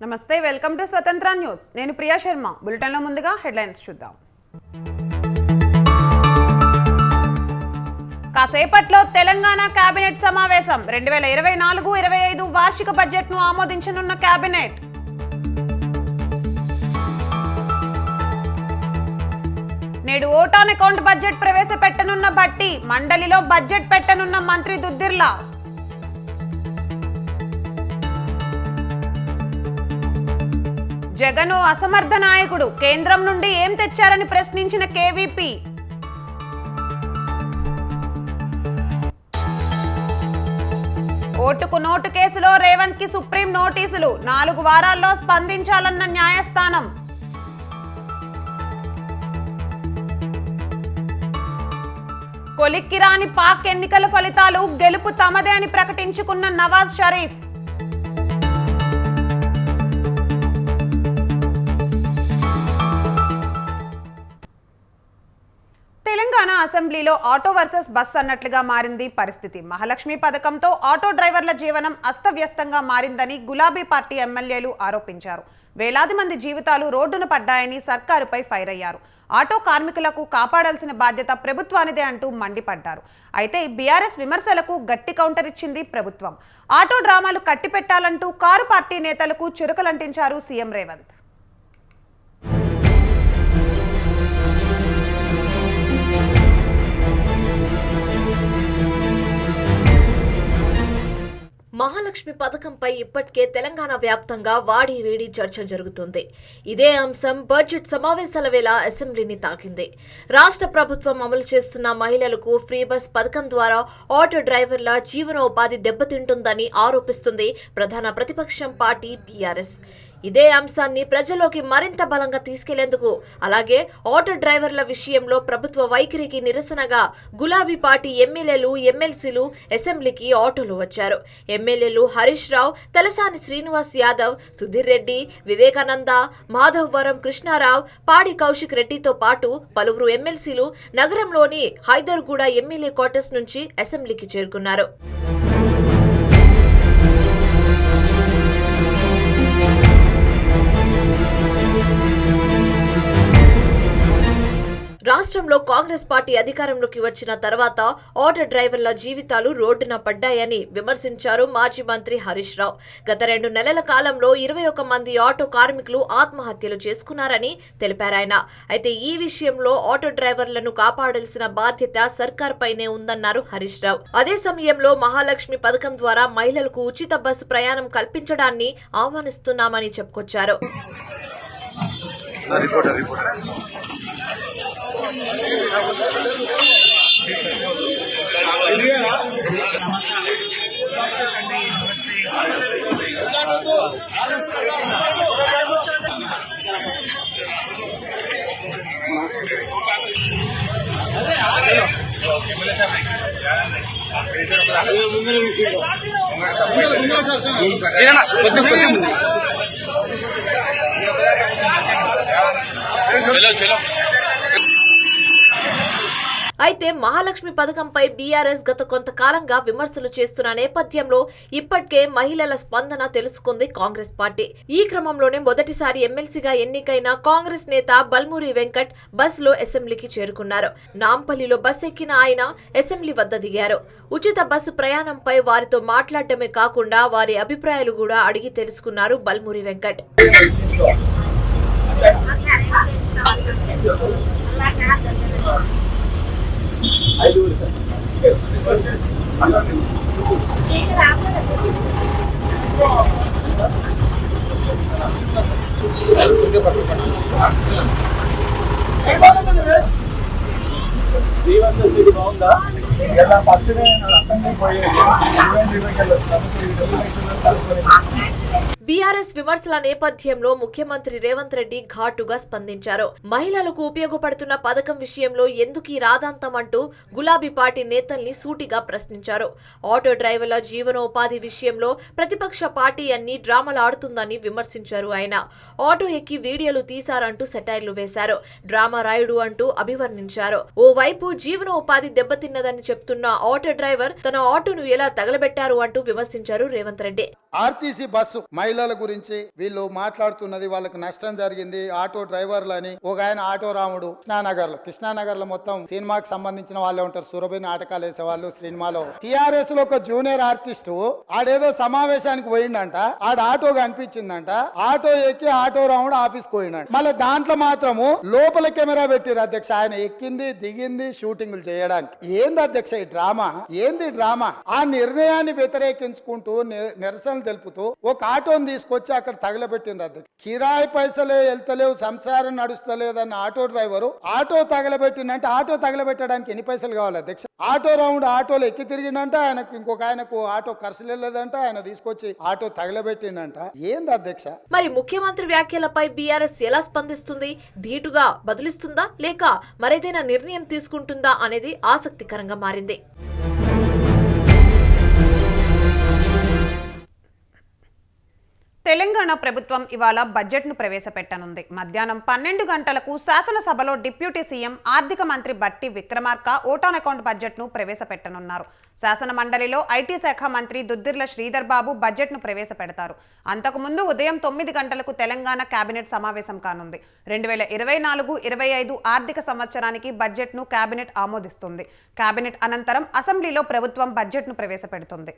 నమస్తే, welcome to స్వతంత్ర news. నేను ప్రియా శర్మ. బులెటిన్లో ముందుగా హెడ్లైన్స్ చూద్దాం. కాసేపట్లో తెలంగాణ కేబినెట్ సమావేశం. 2024-25 వార్షిక బడ్జెట్ను ఆమోదించనున్న కేబినెట్. నేడు ఓట్ ఆన్ అకౌంట్ బడ్జెట్ ప్రవేశపెట్టనున్న భట్టి. మండలిలో బడ్జెట్ పెట్టనున్న మంత్రి దుద్దిర్ల. జగన్ అసమర్థ నాయకుడు, కేంద్రం నుండి ఏం తెచ్చారని ప్రశ్నించిన కేవీపీ. ఓటుకు నోటు కేసులో రేవంత్ కి సుప్రీం నోటీసులు. 4 వారాల్లో స్పందించాలన్న న్యాయస్థానం. కొలిక్కి రాని పాక్ ఎన్నికల ఫలితాలు, గెలుపు తమదే అని ప్రకటించుకున్న నవాజ్ షరీఫ్. తెలంగాణ అసెంబ్లీలో ఆటో వర్సెస్ బస్ అన్నట్లుగా మారింది పరిస్థితి. మహాలక్ష్మి పథకంతో ఆటో డ్రైవర్ల జీవనం అస్తవ్యస్తంగా మారిందని గులాబీ పార్టీ ఎమ్మెల్యేలు ఆరోపించారు. వేలాది మంది జీవితాలు రోడ్డున పడ్డాయని సర్కారుపై ఫైర్ అయ్యారు. ఆటో కార్మికులకు కాపాడాల్సిన బాధ్యత ప్రభుత్వానిదే అంటూ మండిపడ్డారు. అయితే బీఆర్ఎస్ విమర్శలకు గట్టి కౌంటర్ ఇచ్చింది ప్రభుత్వం. ఆటో డ్రామాలు కట్టిపెట్టాలంటూ కారు పార్టీ నేతలకు చురకలంటించారు సీఎం రేవంత్. మహాలక్ష్మి పథకంపై ఇప్పటికే తెలంగాణ వ్యాప్తంగా వాడి వేడి చర్చ జరుగుతుంది. ఇదే అంశం బడ్జెట్ సమావేశాల వేళ అసెంబ్లీని తాకింది. రాష్ట్ర ప్రభుత్వం అమలు చేస్తున్న మహిళలకు ఫ్రీ బస్ పథకం ద్వారా ఆటో డ్రైవర్ల జీవనోపాధి దెబ్బతింటుందని ఆరోపిస్తుంది ప్రధాన ప్రతిపక్షం పార్టీ బీఆర్ఎస్. ఇదే అంశాన్ని ప్రజల్లోకి మరింత బలంగా తీసుకెళ్లేందుకు, అలాగే ఆటో డ్రైవర్ల విషయంలో ప్రభుత్వ వైఖరికి నిరసనగా గులాబీ పార్టీ ఎమ్మెల్యేలు, ఎమ్మెల్సీలు అసెంబ్లీకి ఆటోలు వచ్చారు. ఎమ్మెల్యేలు హరీష్ రావు, తలసాని శ్రీనివాస్ యాదవ్, సుధీర్ రెడ్డి, వివేకానంద, మాధవవరం కృష్ణారావు, పాడి కౌశిక్ రెడ్డితో పాటు పలువురు ఎమ్మెల్సీలు నగరంలోని హైదర్గూడ ఎమ్మెల్యే క్వార్టర్స్ నుంచి అసెంబ్లీకి చేరుకున్నారు. రాష్ట్రంలో కాంగ్రెస్ పార్టీ అధికారంలోకి వచ్చిన తర్వాత ఆటో డ్రైవర్ల జీవితాలు రోడ్డున పడ్డాయని విమర్శించారు మాజీ మంత్రి హరీష్ రావు. గత 2 నెలల కాలంలో 21 మంది ఆటో కార్మికులు ఆత్మహత్యలు చేసుకున్నారని తెలిపారాయన. అయితే ఈ విషయంలో ఆటో డ్రైవర్లను కాపాడాల్సిన బాధ్యత సర్కార్పైనే ఉందన్నారు హరీష్ రావు. అదే సమయంలో మహాలక్ష్మి పథకం ద్వారా మహిళలకు ఉచిత బస్సు ప్రయాణం కల్పించడాన్ని ఆహ్వానిస్తున్నామని చెప్పుకొచ్చారు. అయితే మహాలక్ష్మి పథకంపై బీఆర్ఎస్ గత కొంతకాలంగా విమర్శలు చేస్తున్న నేపథ్యంలో ఇప్పటికే మహిళల స్పందన తెలుసుకుంది కాంగ్రెస్ పార్టీ. ఈ క్రమంలోనే మొదటిసారి ఎమ్మెల్సీగా ఎన్నికైన కాంగ్రెస్ నేత బల్మూరి వెంకట్ బస్సులో అసెంబ్లీకి చేరుకున్నారు. నాంపల్లిలో బస్ ఎక్కిన ఆయన అసెంబ్లీ వద్ద దిగారు. ఉచిత బస్సు ప్రయాణంపై వారితో మాట్లాడటమే కాకుండా వారి అభిప్రాయాలు కూడా అడిగి తెలుసుకున్నారు బల్మూరి వెంకట్. బీఆర్ఎస్ విమర్శల నేపథ్యంలో ముఖ్యమంత్రి రేవంత్ రెడ్డి ఘాటుగా స్పందించారు. మహిళలకు ఉపయోగపడుతున్న పథకం విషయంలో ఎందుకు ఈ రాదాంతం అంటూ గులాబీ పార్టీ నేతల్ని సూటిగా ప్రశ్నించారు. ఆటో డ్రైవర్ల జీవనోపాధి విషయంలో ప్రతిపక్ష పార్టీ అన్ని డ్రామాలు ఆడుతుందని విమర్శించారు ఆయన. ఆటో ఎక్కి వీడియోలు తీశారంటూ సెటైర్లు వేశారు. డ్రామా రాయుడు అంటూ అభివర్ణించారు. ఓవైపు జీవనోపాధి దెబ్బతిన్నదని చెప్తున్న ఆటో డ్రైవర్ తన ఆటోను ఎలా తగలబెట్టారు అంటూ విమర్శించారు రేవంత్ రెడ్డి. ఆర్టీసీ బస్సు మహిళల గురించి వీళ్ళు మాట్లాడుతున్నది, వాళ్ళకి నష్టం జరిగింది ఆటో డ్రైవర్లని. ఒక ఆయన ఆటో రాముడు కృష్ణానగర్ లో మొత్తం సినిమాకి సంబంధించిన వాళ్ళే ఉంటారు, సురభి నాటకాలు వేసేవాళ్ళు. సినిమాలో టిఆర్ఎస్ లో ఒక జూనియర్ ఆర్టిస్టు ఆడేదో సమావేశానికి పోయిండంట, ఆడ ఆటో కనిపించిందంట, ఆటో ఎక్కి ఆటో రాముడు ఆఫీస్ పోయిండంట. మళ్ళీ దాంట్లో మాత్రము లోపల కెమెరా పెట్టిరు అధ్యక్ష, ఆయన ఎక్కింది దిగింది షూటింగ్లు చేయడానికి. ఏంది అధ్యక్ష ఈ డ్రామా, ఏంది డ్రామా? ఆ నిర్ణయాన్ని వ్యతిరేకించుకుంటూ నిరసన తెలుపుతూ ఒక ఆటోని తీసుకొచ్చి అక్కడ తగలబెట్టింది అధ్యక్ష. కిరాయి పైసలే వెళ్తలేవు, సంసారం నడుస్తలేదన్న ఆటో డ్రైవరు ఆటో తగలబెట్టిందంటే ఆటో తగలబెట్టడానికి ఎన్ని పైసలు కావాలి అధ్యక్ష? ఆటో రౌండ్ ఆటోలో ఎక్కి తిరిగిందంట, ఆయనకు ఇంకొక ఆయనకు ఆటో ఖర్చు లేదంట, ఆయన తీసుకొచ్చి ఆటో తగలబెట్టిందంట. ఏంది అధ్యక్ష? మరి ముఖ్యమంత్రి వ్యాఖ్యలపై బీఆర్ఎస్ ఎలా స్పందిస్తుంది? ధీటుగా బదులిస్తుందా లేక మరేదైనా నిర్ణయం తీసుకుంటుందా అనేది ఆసక్తికరంగా మారింది. తెలంగాణ ప్రభుత్వం ఇవాళ బడ్జెట్ను ప్రవేశపెట్టనుంది. మధ్యాహ్నం 12 గంటలకు శాసనసభలో డిప్యూటీ సీఎం ఆర్థిక మంత్రి బట్టి విక్రమార్క ఓటాన్ అకౌంట్ బడ్జెట్ను ప్రవేశపెట్టనున్నారు. శాసన మండలిలో ఐటీ శాఖ మంత్రి దుద్దిర్ల శ్రీధర్ బాబు బడ్జెట్ను ప్రవేశపెడతారు. అంతకుముందు ఉదయం 9 గంటలకు తెలంగాణ కేబినెట్ సమావేశం కానుంది. 2024-25 ఆర్థిక సంవత్సరానికి బడ్జెట్ను కేబినెట్ ఆమోదిస్తుంది. కేబినెట్ అనంతరం అసెంబ్లీలో ప్రభుత్వం బడ్జెట్ను ప్రవేశపెడుతుంది.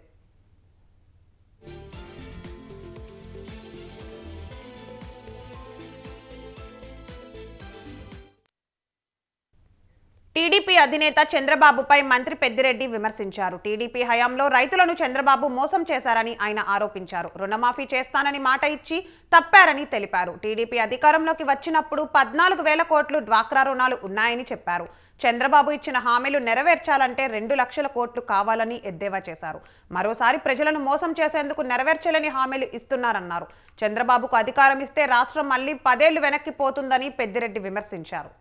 టీడీపీ అధినేత చంద్రబాబుపై మంత్రి పెద్దిరెడ్డి విమర్శించారు. టీడీపీ హయాంలో రైతులను చంద్రబాబు మోసం చేశారని ఆయన ఆరోపించారు. రుణమాఫీ చేస్తానని మాట ఇచ్చి తప్పారని తెలిపారు. టీడీపీ అధికారంలోకి వచ్చినప్పుడు 14,000 కోట్లు డ్వాక్రా రుణాలు ఉన్నాయని చెప్పారు. చంద్రబాబు ఇచ్చిన హామీలు నెరవేర్చాలంటే 2 లక్షల కోట్లు కావాలని ఎద్దేవా చేశారు. మరోసారి ప్రజలను మోసం చేసేందుకు నెరవేర్చలేని హామీలు ఇస్తున్నారన్నారు. చంద్రబాబుకు అధికారం ఇస్తే రాష్ట్రం మళ్లీ 10 ఏళ్లు వెనక్కి పోతుందని పెద్దిరెడ్డి విమర్శించారు.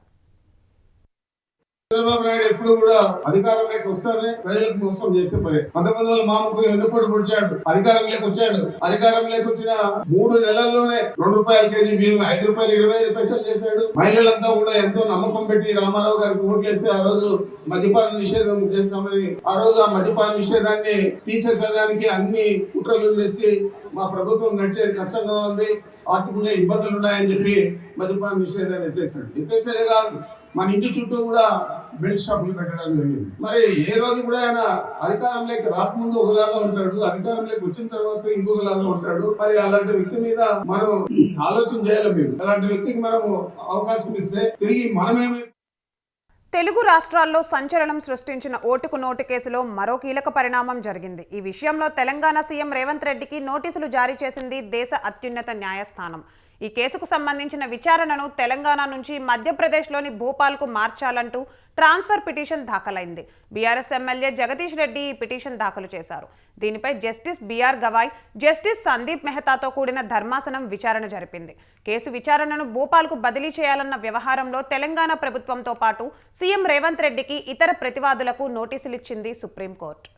చంద్రబాబు నాయుడు ఎప్పుడు కూడా అధికారంలోకి వస్తానే ప్రజలకు మోసం చేసే పని. 1900 మామకు ఎన్నుకోడు పొడిచాడు, అధికారంలోకి వచ్చాడు. అధికారంలోకి వచ్చిన 3 నెలల్లోనే 2 రూపాయల కేజీ బియ్యం 5 రూపాయలు 25 పైసలు చేశాడు. మహిళలంతా కూడా ఎంతో నమ్మకం పెట్టి రామారావు గారికి ఓట్లేస్తే ఆ రోజు మద్యపాన నిషేధం చేస్తామని, ఆ రోజు ఆ మద్యపాన నిషేధాన్ని తీసేసేదానికి అన్ని కుట్రలు చేసి మా ప్రభుత్వం నడిచేది కష్టంగా ఉంది, ఆర్థికంగా ఇబ్బందులు ఉన్నాయని చెప్పి మద్యపాన నిషేధాన్ని ఎత్తేసేదే కాదు, మన ఇంటి చుట్టూ కూడా బెల్ట్ షాపులు పెట్టడం జరిగింది. మరి ఏ రోజు కూడా ఆయన అధికారంలోకి రాకముందు ఒకలాగా ఉంటాడు, అధికారంలోకి వచ్చిన తర్వాత ఇంకొకలాగా ఉంటాడు. మరి అలాంటి వ్యక్తి మీద మనం ఆలోచన చేయాలి. మీరు అలాంటి వ్యక్తికి మనము అవకాశం ఇస్తే తిరిగి మనమేమి. తెలుగు రాష్ట్రాల్లో సంచలనం సృష్టించిన ఓటుకు నోటు కేసులో మరో కీలక పరిణామం జరిగింది. ఈ విషయంలో తెలంగాణ సీఎం రేవంత్ రెడ్డికి నోటీసులు జారీ చేసింది దేశ అత్యున్నత న్యాయస్థానం. ఈ కేసుకు సంబంధించిన విచారణను తెలంగాణ నుంచి మధ్యప్రదేశ్లోని భోపాల్కు మార్చాలంటూ ట్రాన్స్ఫర్ పిటిషన్ దాఖలైంది. బీఆర్ఎస్ ఎమ్మెల్యే జగదీష్ రెడ్డి ఈ పిటిషన్ దాఖలు చేశారు. దీనిపై జస్టిస్ బిఆర్ గవాయ్, జస్టిస్ సందీప్ మెహతాతో కూడిన ధర్మాసనం విచారణ జరిపింది. కేసు విచారణను భోపాల్కు బదిలీ చేయాలన్న వ్యవహారంలో తెలంగాణ ప్రభుత్వంతో పాటు సీఎం రేవంత్ రెడ్డికి ఇతర ప్రతివాదులకు నోటీసులిచ్చింది సుప్రీంకోర్టు.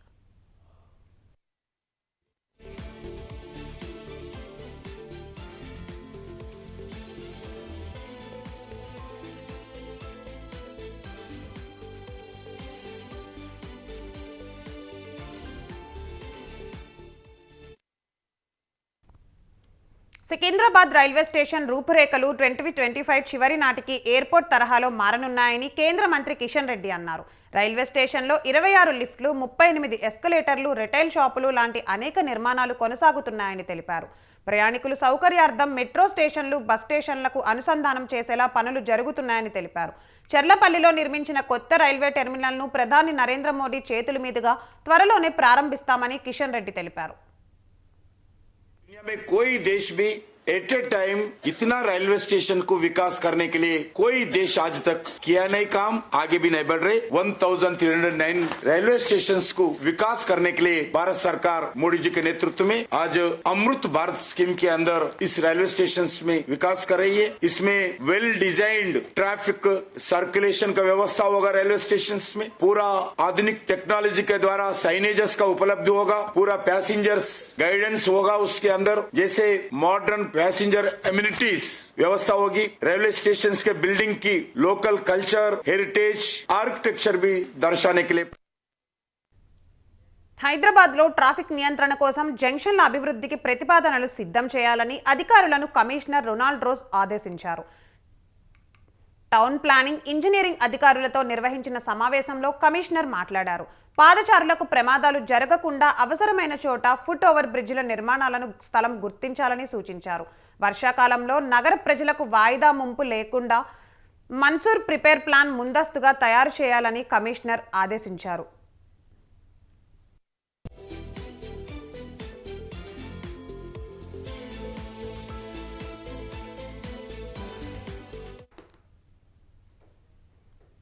సికింద్రాబాద్ రైల్వే స్టేషన్ రూపురేఖలు 2025 చివరి నాటికి ఎయిర్పోర్ట్ తరహాలో మారనున్నాయని కేంద్ర మంత్రి కిషన్ రెడ్డి అన్నారు. రైల్వే స్టేషన్లో 26 లిఫ్ట్లు, 38 ఎస్కలేటర్లు, రిటైల్ షాపులు లాంటి అనేక నిర్మాణాలు కొనసాగుతున్నాయని తెలిపారు. ప్రయాణికులు సౌకర్యార్థం మెట్రో స్టేషన్లు, బస్ స్టేషన్లకు అనుసంధానం చేసేలా పనులు జరుగుతున్నాయని తెలిపారు. చర్లపల్లిలో నిర్మించిన కొత్త రైల్వే టెర్మినల్ను ప్రధాని నరేంద్ర మోడీ చేతుల మీదుగా త్వరలోనే ప్రారంభిస్తామని కిషన్ రెడ్డి తెలిపారు. में कोई देश भी एट ए टाइम इतना रेलवे स्टेशन को विकास करने के लिए कोई देश आज तक किया नहीं काम, आगे भी नहीं बढ़ रहे। 1309 रेलवे स्टेशन को विकास करने के लिए भारत सरकार मोदी जी के नेतृत्व में आज अमृत भारत स्कीम के अंदर इस रेलवे स्टेशन में विकास कर रही है। इसमें वेल डिजाइन्ड ट्रैफिक सर्कुलेशन का व्यवस्था होगा, रेलवे स्टेशन में पूरा आधुनिक टेक्नोलॉजी के द्वारा साइनेजेस का उपलब्ध होगा, पूरा पैसेंजर्स गाइडेंस होगा, उसके अंदर जैसे मॉडर्न पैसेंजर एमिनिटीज व्यवस्था होगी। रेलवे स्टेशन के बिल्डिंग की लोकल कल्चर, हेरिटेज, आर्किटेक्चर भी दर्शाने के लिए హైదరాబాద్లో ట్రాఫిక్ నియంత్రణ కోసం జంక్షన్ల అభివృద్ధికి ప్రతిపాదనలు సిద్ధం చేయాలని అధికారులను కమిషనర్ రొనాల్డ్ రోజ్ ఆదేశించారు. టౌన్ ప్లానింగ్, ఇంజనీరింగ్ అధికారులతో నిర్వహించిన సమావేశంలో కమిషనర్ మాట్లాడారు. పాదచారులకు ప్రమాదాలు జరగకుండా అవసరమైన చోట ఫుట్ ఓవర్ బ్రిడ్జిల నిర్మాణాలను స్థలం గుర్తించాలని సూచించారు. వర్షాకాలంలో నగర ప్రజలకు వాయిదా ముంపు లేకుండా మన్సూర్ ప్రిపేర్ ప్లాన్ ముందస్తుగా తయారు చేయాలని కమిషనర్ ఆదేశించారు.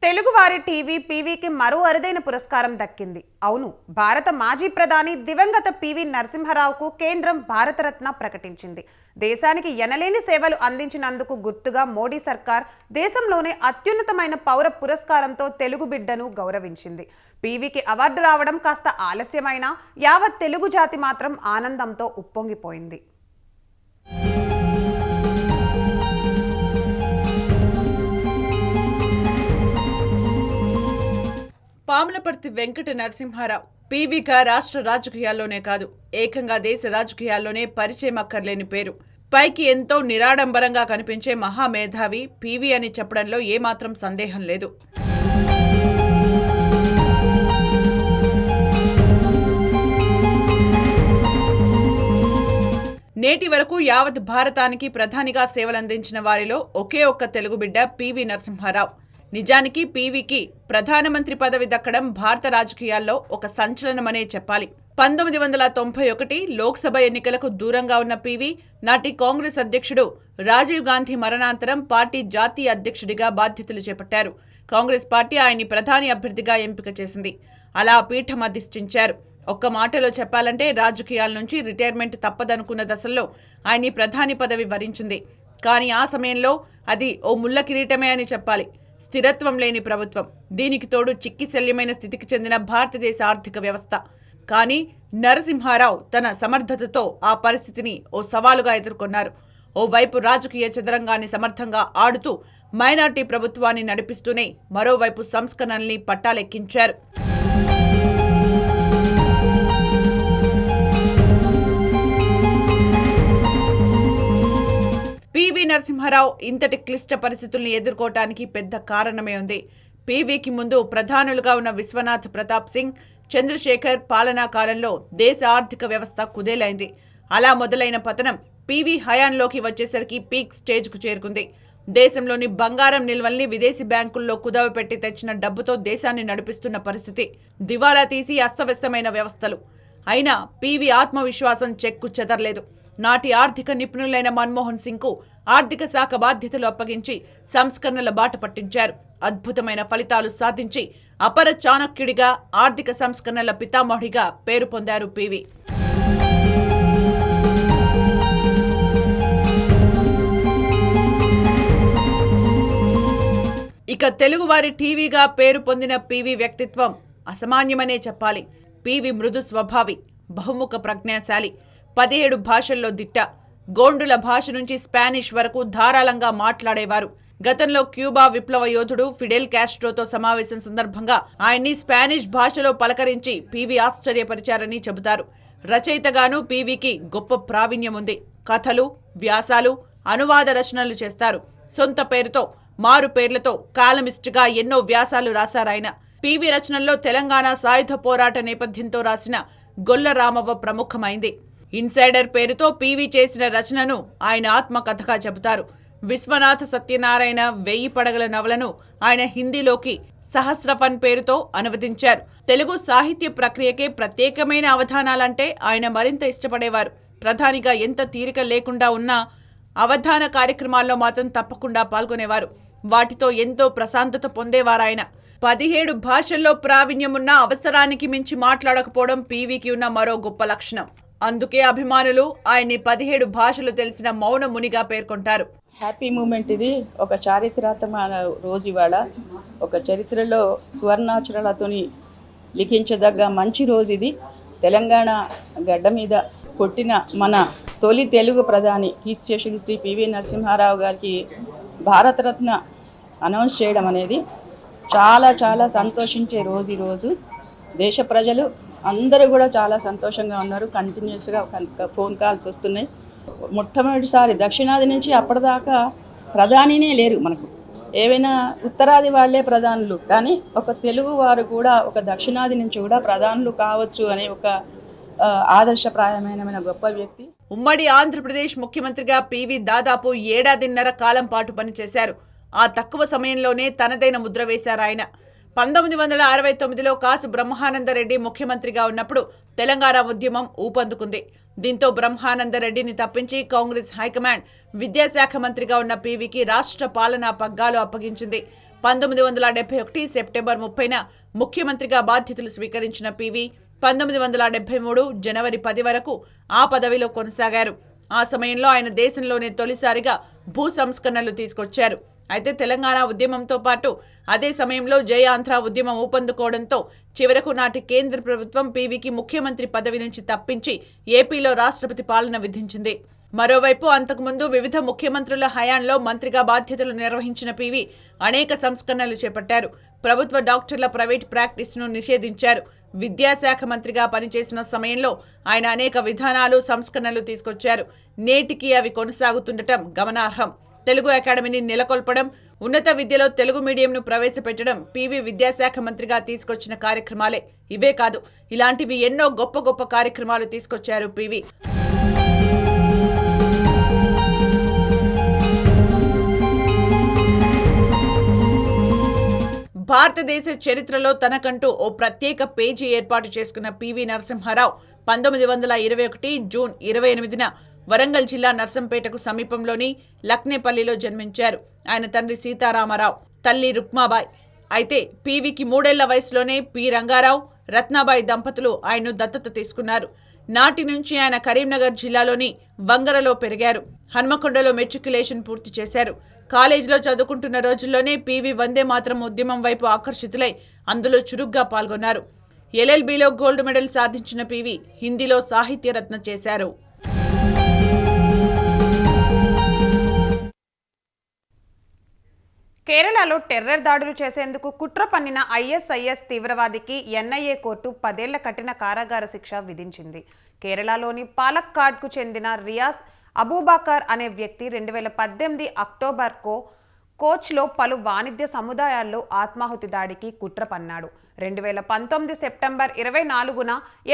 తెలుగువారి టీవీ పీవీకి మరో అరుదైన పురస్కారం దక్కింది. అవును, భారత మాజీ ప్రధాని దివంగత పివి నరసింహారావుకు కేంద్రం భారతరత్న ప్రకటించింది. దేశానికి ఎనలేని సేవలు అందించినందుకు గుర్తుగా మోడీ సర్కార్ దేశంలోనే అత్యున్నతమైన పౌర పురస్కారంతో తెలుగు బిడ్డను గౌరవించింది. పీవీకి అవార్డు రావడం కాస్త ఆలస్యమైనా యావత్ తెలుగు జాతి మాత్రం ఆనందంతో ఉప్పొంగిపోయింది. పాములపర్తి వెంకట నరసింహారావు పీవీగా రాష్ట్ర రాజకీయాల్లోనే కాదు, ఏకంగా దేశ రాజకీయాల్లోనే పరిచయం అక్కర్లేని పేరు. పైకి ఎంతో నిరాడంబరంగా కనిపించే మహామేధావి పీవీ అని చెప్పడంలో ఏమాత్రం సందేహం లేదు. నేటి వరకు యావత్ భారతానికి ప్రధానిగా సేవలందించిన వారిలో ఒకే ఒక్క తెలుగు బిడ్డ పివి నరసింహారావు. నిజానికి పీవీకి ప్రధానమంత్రి పదవి దక్కడం భారత రాజకీయాల్లో ఒక సంచలనమనే చెప్పాలి. 1991 లోక్సభ ఎన్నికలకు దూరంగా ఉన్న పీవీ నాటి కాంగ్రెస్ అధ్యక్షుడు రాజీవ్ గాంధీ మరణాంతరం పార్టీ జాతీయ అధ్యక్షుడిగా బాధ్యతలు చేపట్టారు. కాంగ్రెస్ పార్టీ ఆయన్ని ప్రధాని అభ్యర్థిగా ఎంపిక చేసింది. అలా పీఠం అధిష్ఠించారు. ఒక్క మాటలో చెప్పాలంటే రాజకీయాల నుంచి రిటైర్మెంట్ తప్పదనుకున్న దశల్లో ఆయన్ని ప్రధాని పదవి వరించింది. కానీ ఆ సమయంలో అది ఓ ముళ్ళ కిరీటమే అని చెప్పాలి. స్థిరత్వం లేని ప్రభుత్వం, దీనికి తోడు చిక్కిశల్యమైన స్థితికి చెందిన భారతదేశ ఆర్థిక వ్యవస్థ. కానీ నరసింహారావు తన సమర్థతతో ఆ పరిస్థితిని ఓ సవాలుగా ఎదుర్కొన్నారు. ఓవైపు రాజకీయ చదరంగాన్ని సమర్థంగా ఆడుతూ మైనార్టీ ప్రభుత్వాన్ని నడిపిస్తూనే మరోవైపు సంస్కరణల్ని పట్టాలెక్కించారు. పివి నరసింహారావు ఇంతటి క్లిష్ట పరిస్థితుల్ని ఎదుర్కోవటానికి పెద్ద కారణమే ఉంది. పీవీకి ముందు ప్రధానులుగా ఉన్న విశ్వనాథ్ ప్రతాప్ సింగ్, చంద్రశేఖర్ పాలనా కాలంలో దేశ ఆర్థిక వ్యవస్థ కుదేలైంది. అలా మొదలైన పతనం పీవీ హయాంలోకి వచ్చేసరికి పీక్ స్టేజ్కు చేరుకుంది. దేశంలోని బంగారం నిల్వల్ని విదేశీ బ్యాంకుల్లో కుదవపెట్టి తెచ్చిన డబ్బుతో దేశాన్ని నడిపిస్తున్న పరిస్థితి, దివాలా తీసి అస్తవ్యస్తమైన వ్యవస్థలు. అయినా పీవీ ఆత్మవిశ్వాసం చెక్కు చెదరలేదు. నాటి ఆర్థిక నిపుణులైన మన్మోహన్ సింగ్కు ఆర్థిక శాఖ బాధ్యతలు అప్పగించి సంస్కరణల బాట పట్టించారు. అద్భుతమైన ఫలితాలు సాధించి అపర చాణక్యుడిగా, ఆర్థిక సంస్కరణల పితామహుడిగా పేరు పొందారు పీవీ. ఇక తెలుగువారి టీవీగా పేరు పొందిన పీవీ వ్యక్తిత్వం అసామాన్యమనే చెప్పాలి. పీవీ మృదు స్వభావి, బహుముఖ ప్రజ్ఞాశాలి, 17 భాషల్లో దిట్ట. గోండుల భాష నుంచి స్పానిష్ వరకు ధారాళంగా మాట్లాడేవారు. గతంలో క్యూబా విప్లవ యోధుడు ఫిడెల్ కాస్ట్రోతో సమావేశం సందర్భంగా ఆయన్ని స్పానిష్ భాషలో పలకరించి పీవీ ఆశ్చర్యపరిచారని చెబుతారు. రచయితగాను పీవీకి గొప్ప ప్రావీణ్యం ఉంది. కథలు, వ్యాసాలు, అనువాద రచనలు చేస్తారు. సొంత పేరుతో, మారు పేర్లతో కాలమిస్ట్గా ఎన్నో వ్యాసాలు రాశారాయన. పీవీ రచనల్లో తెలంగాణ సాయుధ పోరాట నేపథ్యంతో రాసిన గొల్ల రామవ్వ ప్రముఖమైంది. ఇన్సైడర్ పేరుతో పీవీ చేసిన రచనను ఆయన ఆత్మకథగా చెబుతారు. విశ్వనాథ సత్యనారాయణ 1000 పడగల నవలను ఆయన హిందీలోకి సహస్రఫన్ పేరుతో అనువదించారు. తెలుగు సాహిత్య ప్రక్రియకే ప్రత్యేకమైన అవధానాలంటే ఆయన మరింత ఇష్టపడేవారు. ప్రధానిగా ఎంత తీరిక లేకుండా ఉన్నా అవధాన కార్యక్రమాల్లో మాత్రం తప్పకుండా పాల్గొనేవారు. వాటితో ఎంతో ప్రశాంతత పొందేవారాయన. 17 భాషల్లో ప్రావీణ్యమున్న అవసరానికి మించి మాట్లాడకపోవడం పీవీకి ఉన్న మరో గొప్ప లక్షణం. అందుకే అభిమానులు ఆయన్ని 17 భాషలు తెలిసిన మౌన మునిగా పేర్కొంటారు. హ్యాపీ మూమెంట్ ఇది. ఒక చారిత్రాత్మక రోజు ఇవాళ. ఒక చరిత్రలో సువర్ణాక్షరాలతోని లిఖించదగ్గ మంచి రోజు ఇది. తెలంగాణ గడ్డ మీద పుట్టిన మన తొలి తెలుగు ప్రధాని కీర్తిశేషులు శ్రీ పివి నరసింహారావు గారికి భారతరత్న అనౌన్స్ చేయడం అనేది చాలా చాలా సంతోషించే రోజు ఈరోజు. దేశ ప్రజలు అందరూ కూడా చాలా సంతోషంగా ఉన్నారు. కంటిన్యూస్గా ఫోన్ కాల్స్ వస్తున్నాయి. మొట్టమొదటిసారి దక్షిణాది నుంచి అప్పటిదాకా ప్రధానినే లేరు మనకు. ఏవైనా ఉత్తరాది వాళ్ళే ప్రధానులు, కానీ ఒక తెలుగు వారు కూడా ఒక దక్షిణాది నుంచి కూడా ప్రధానులు కావచ్చు అనే ఒక ఆదర్శప్రాయమైన గొప్ప వ్యక్తి. ఉమ్మడి ఆంధ్రప్రదేశ్ ముఖ్యమంత్రిగా పివి దాదాపు 1.5 ఏళ్ల కాలం పాటు పనిచేశారు. ఆ తక్కువ సమయంలోనే తనదైన ముద్ర వేశారు ఆయన. 1969లో కాసు బ్రహ్మానందరెడ్డి ముఖ్యమంత్రిగా ఉన్నప్పుడు తెలంగాణ ఉద్యమం ఊపందుకుంది. దీంతో బ్రహ్మానందరెడ్డిని తప్పించి కాంగ్రెస్ హైకమాండ్ విద్యాశాఖ మంత్రిగా ఉన్న పివికి రాష్ట్ర పాలనా పగ్గాలు అప్పగించింది. 1971 సెప్టెంబర్ 30న ముఖ్యమంత్రిగా బాధ్యతలు స్వీకరించిన పివి 1973 జనవరి 10 వరకు ఆ పదవిలో కొనసాగారు. ఆ సమయంలో ఆయన దేశంలోనే తొలిసారిగా భూ సంస్కరణలు తీసుకొచ్చారు. అయితే తెలంగాణ ఉద్యమంతో పాటు అదే సమయంలో జయ ఆంధ్ర ఉద్యమం ఊపందుకోవడంతో చివరకు నాటి కేంద్ర ప్రభుత్వం పివికి ముఖ్యమంత్రి పదవి నుంచి తప్పించి ఏపీలో రాష్ట్రపతి పాలన విధించింది. మరోవైపు అంతకుముందు వివిధ ముఖ్యమంత్రుల హయాంలో మంత్రిగా బాధ్యతలు నిర్వహించిన పివి అనేక సంస్కరణలు చేపట్టారు. ప్రభుత్వ డాక్టర్ల ప్రైవేట్ ప్రాక్టీస్ను నిషేధించారు. విద్యాశాఖ మంత్రిగా పనిచేసిన సమయంలో ఆయన అనేక విధానాలు, సంస్కరణలు తీసుకొచ్చారు. నేటికి అవి కొనసాగుతుండటం గమనార్హం. తెలుగు అకాడమీని నెలకొల్పడం, ఉన్నత విద్యలో తెలుగు మీడియంను ప్రవేశపెట్టడం పివి విద్యాశాఖ మంత్రిగా తీసుకొచ్చిన కార్యక్రమాలే. ఇవే కాదు, ఇలాంటివి ఎన్నో గొప్ప గొప్ప కార్యక్రమాలు తీసుకొచ్చారు పివి. భారతదేశ చరిత్రలో తనకంటూ ఓ ప్రత్యేక పేజీ ఏర్పాటు చేసుకున్న పివి నరసింహారావు 1921 జూన్ 28న వరంగల్ జిల్లా నర్సంపేటకు సమీపంలోని లక్నేపల్లిలో జన్మించారు. ఆయన తండ్రి సీతారామరావు, తల్లి రుక్మాబాయి. అయితే పివికి 3 ఏళ్ల వయసులోనే పి రంగారావు, రత్నాబాయి దంపతులు ఆయన్ను దత్తత తీసుకున్నారు. నాటి నుంచి ఆయన కరీంనగర్ జిల్లాలోని వంగరలో పెరిగారు. హన్మకొండలో మెట్రికులేషన్ పూర్తి చేశారు. కాలేజీలో చదువుకుంటున్న రోజుల్లోనే పివి వందే మాతరం ఉద్యమం వైపు ఆకర్షితులై అందులో చురుగ్గా పాల్గొన్నారు. LLBలో గోల్డ్ మెడల్ సాధించిన పివి హిందీలో సాహిత్య రత్న చేశారు. కేరళలో టెర్రర్ దాడులు చేసేందుకు కుట్ర పన్నిన ISIS తీవ్రవాదికి NIA కోర్టు 10 ఏళ్ల కఠిన కారాగార శిక్ష విధించింది. కేరళలోని పాలక్కాడ్కు చెందిన రియాజ్ అబూబకర్ అనే వ్యక్తి 2018 అక్టోబర్లో కోచ్లో పలు వాణిజ్య సముదాయాల్లో ఆత్మాహుతి దాడికి కుట్ర పన్నాడు. 2019 సెప్టెంబర్ 24న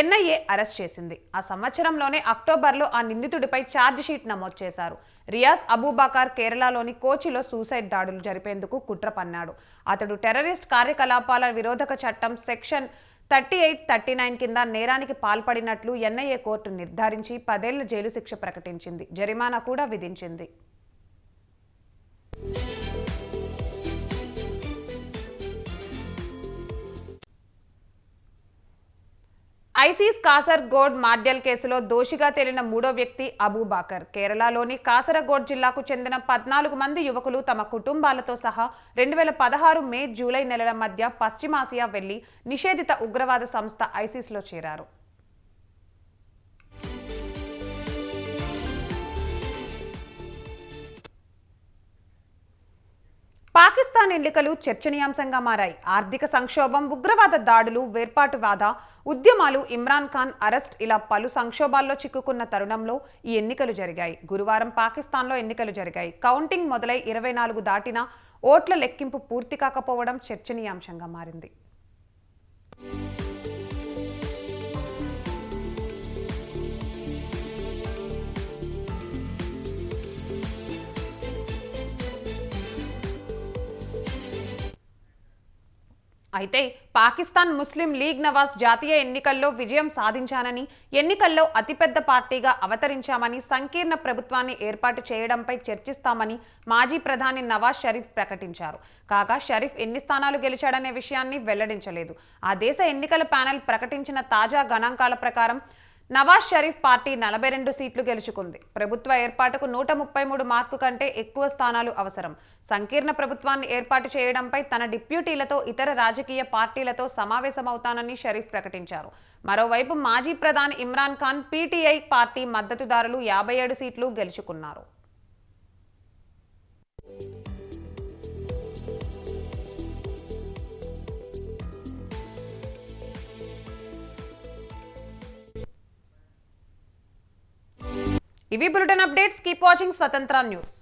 NIA అరెస్ట్ చేసింది. ఆ సంవత్సరంలోనే అక్టోబర్లో ఆ నిందితుడిపై ఛార్జిషీట్ నమోదు చేశారు. రియాజ్ అబూబకర్ కేరళలోని కోచిలో సూసైడ్ దాడులు జరిపేందుకు కుట్ర పన్నాడు. అతడు టెర్రరిస్ట్ కార్యకలాపాల విరోధక చట్టం సెక్షన్ 38-39 కింద నేరానికి పాల్పడినట్లు NIA కోర్టు నిర్ధారించి 10 ఏళ్ల జైలు శిక్ష ప్రకటించింది. జరిమానా కూడా విధించింది. ఐసీస్ కాసర్గోడ్ మాడ్యల్ కేసులో దోషిగా తేలిన 3వ వ్యక్తి అబూబకర్. కేరళలోని కాసరగోడ్ జిల్లాకు చెందిన 14 మంది యువకులు తమ కుటుంబాలతో సహా 2016 మే జూలై నెలల మధ్య పశ్చిమాసియా వెళ్లి నిషేధిత ఉగ్రవాద సంస్థ ఐసీస్లో చేరారు. పాకిస్తాన్ ఎన్నికలు చర్చనీయాంశంగా మారాయి. ఆర్థిక సంక్షోభం, ఉగ్రవాద దాడులు, వేర్పాటువాద ఉద్యమాలు, ఇమ్రాన్ ఖాన్ అరెస్ట్ ఇలా పలు సంక్షోభాల్లో చిక్కుకున్న తరుణంలో ఈ ఎన్నికలు జరిగాయి. గురువారం పాకిస్తాన్లో ఎన్నికలు జరిగాయి. కౌంటింగ్ మొదలై 24 దాటినా ఓట్ల లెక్కింపు పూర్తి కాకపోవడం చర్చనీయాంశంగా మారింది. అయితే పాకిస్తాన్ ముస్లిం లీగ్ నవాజ్ జాతీయ ఎన్నికల్లో విజయం సాధించానని, ఎన్నికల్లో అతిపెద్ద పార్టీగా అవతరించామని, సంకీర్ణ ప్రభుత్వాన్ని ఏర్పాటు చేయడంపై చర్చిస్తామని మాజీ ప్రధాని నవాజ్ షరీఫ్ ప్రకటించారు. కాగా షరీఫ్ ఎన్ని స్థానాలు గెలిచాడనే విషయాన్ని వెల్లడించలేదు. ఆ దేశ ఎన్నికల ప్యానెల్ ప్రకటించిన తాజా గణాంకాల ప్రకారం నవాజ్ షరీఫ్ పార్టీ 42 సీట్లు గెలుచుకుంది. ప్రభుత్వ ఏర్పాటుకు 133 మార్కు కంటే ఎక్కువ స్థానాలు అవసరం. సంకీర్ణ ప్రభుత్వాన్ని ఏర్పాటు చేయడంపై తన డిప్యూటీలతో ఇతర రాజకీయ పార్టీలతో సమావేశమవుతానని షరీఫ్ ప్రకటించారు. మరోవైపు మాజీ ప్రధాని ఇమ్రాన్ ఖాన్ PTI పార్టీ మద్దతుదారులు 57 సీట్లు గెలుచుకున్నారు. ఇవి బులెటిన్ అప్డేట్స్. కీప్ వాచింగ్ స్వతంత్ర న్యూస్.